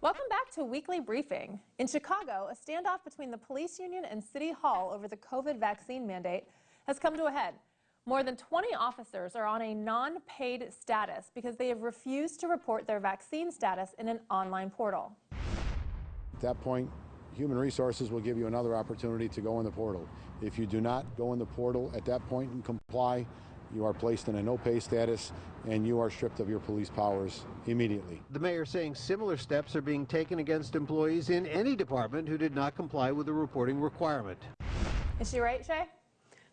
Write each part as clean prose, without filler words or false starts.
Welcome back to Weekly Briefing. In Chicago, a standoff between the police union and City Hall over the COVID vaccine mandate has come to a head. More than 20 officers are on a non-paid status because they have refused to report their vaccine status in an online portal. At that point, Human Resources will give you another opportunity to go in the portal. If you do not go in the portal at that point and comply, you are placed in a no-pay status and you are stripped of your police powers immediately. The mayor saying similar steps are being taken against employees in any department who did not comply with the reporting requirement. Is she right, Shay?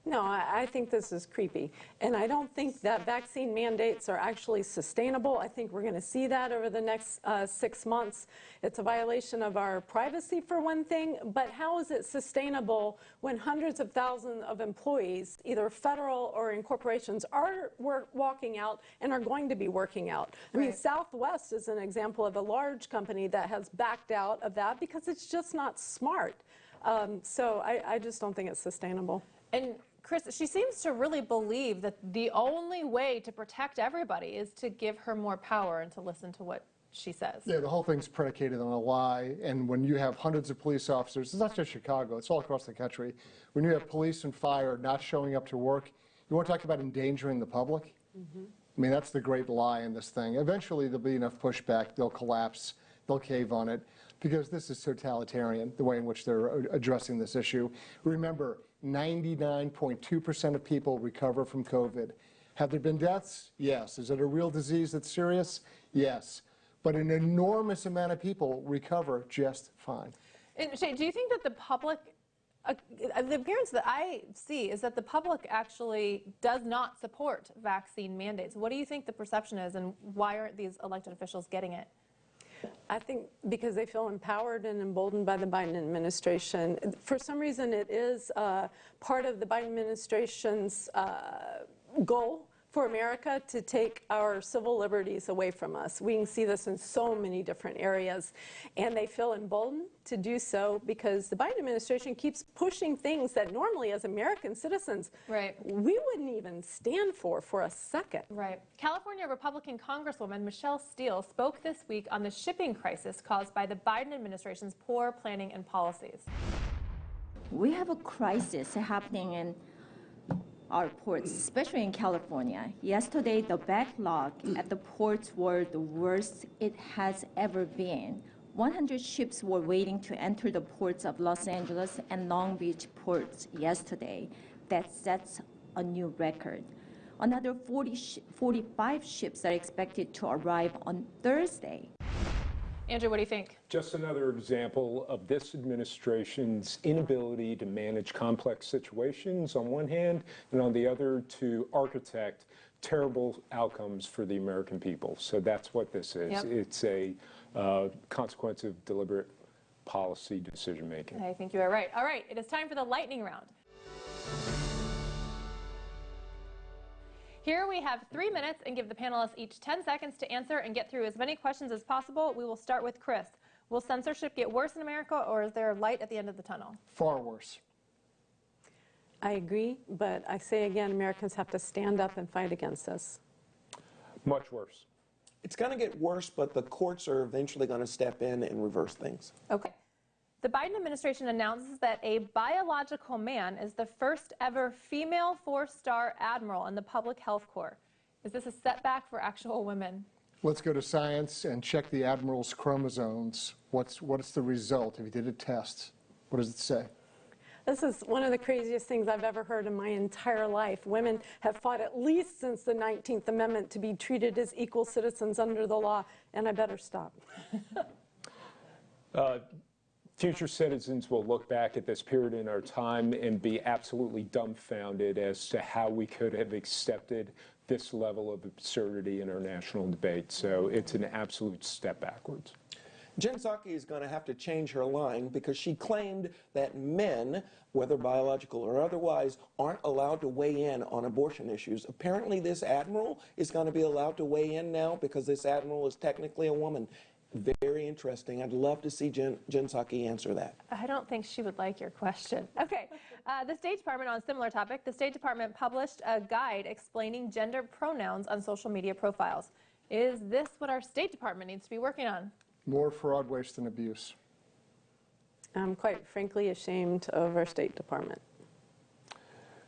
No, I think this is creepy. And I don't think that vaccine mandates are actually sustainable. I think we're going to see that over the next 6 months. It's a violation of our privacy for one thing, but how is it sustainable when hundreds of thousands of employees, either federal or in corporations, are walking out and are going to be working out? I mean, Southwest is an example of a large company that has backed out of that because it's just not smart. So I just don't think it's sustainable. And Chris, she seems to really believe that the only way to protect everybody is to give her more power and to listen to what she says. Yeah, the whole thing's predicated on a lie. And when you have hundreds of police officers, it's not just Chicago, it's all across the country. When you have police and fire not showing up to work, you want to talk about endangering the public? I mean, that's the great lie in this thing. Eventually, there'll be enough pushback, they'll collapse, they'll cave on it, because this is totalitarian, the way in which they're addressing this issue. Remember, 99.2% of people recover from COVID. Have there been deaths? Yes. Is it a real disease that's serious? Yes. But an enormous amount of people recover just fine. And Shay, do you think that the public, the appearance that I see is that the public actually does not support vaccine mandates? What do you think the perception is, and why aren't these elected officials getting it? I think because they feel empowered and emboldened by the Biden administration. For some reason, it is part of the Biden administration's goal for America to take our civil liberties away from us. We can see this in so many different areas, and they feel emboldened to do so because the Biden administration keeps pushing things that normally as American citizens we wouldn't even stand for a second. Right. California Republican Congresswoman Michelle Steele spoke this week on the shipping crisis caused by the Biden administration's poor planning and policies. We have a crisis happening in our ports, especially in California. Yesterday, the backlog at the ports were the worst it has ever been. 100 ships were waiting to enter the ports of Los Angeles and Long Beach ports yesterday. That sets a new record. Another 45 ships are expected to arrive on Thursday. Andrew, what do you think? Just another example of this administration's inability to manage complex situations on one hand, and on the other to architect terrible outcomes for the American people. So that's what this is. Yep. It's a consequence of deliberate policy decision making. I think you are right. All right, it is time for the lightning round. Here we have 3 minutes and give the panelists each 10 seconds to answer and get through as many questions as possible. We will start with Chris. Will censorship get worse in America, or is there light at the end of the tunnel? Far worse. I agree, but I say again, Americans have to stand up and fight against this. Much worse. It's going to get worse, but the courts are eventually going to step in and reverse things. Okay. The Biden administration announces that a biological man is the first ever female 4-star admiral in the Public Health Corps. Is this a setback for actual women? Let's go to science and check the admiral's chromosomes. What's the result if you did a test? What does it say? This is one of the craziest things I've ever heard in my entire life. Women have fought at least since the 19th Amendment to be treated as equal citizens under the law, and I better stop. Future citizens will look back at this period in our time and be absolutely dumbfounded as to how we could have accepted this level of absurdity in our national debate. So it's an absolute step backwards. Jen Psaki is going to have to change her line because she claimed that men, whether biological or otherwise, aren't allowed to weigh in on abortion issues. Apparently this admiral is going to be allowed to weigh in now because this admiral is technically a woman. Very interesting. I'd love to see Jen Psaki answer that. I don't think she would like your question. Okay. The State Department, on a similar topic, the State Department published a guide explaining gender pronouns on social media profiles. Is this what our State Department needs to be working on? More fraud, waste, and abuse. I'm quite frankly ashamed of our State Department.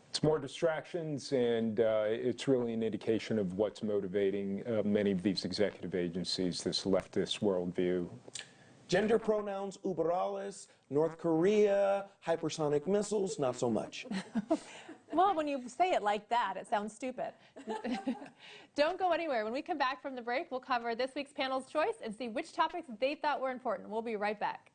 It's more distractions, and it's really an indication of what's motivating many of these executive agencies, this leftist worldview. Gender pronouns, uber alles, North Korea, hypersonic missiles, not so much. Well, when you say it like that, it sounds stupid. Don't go anywhere. When we come back from the break, we'll cover this week's panel's choice and see which topics they thought were important. We'll be right back.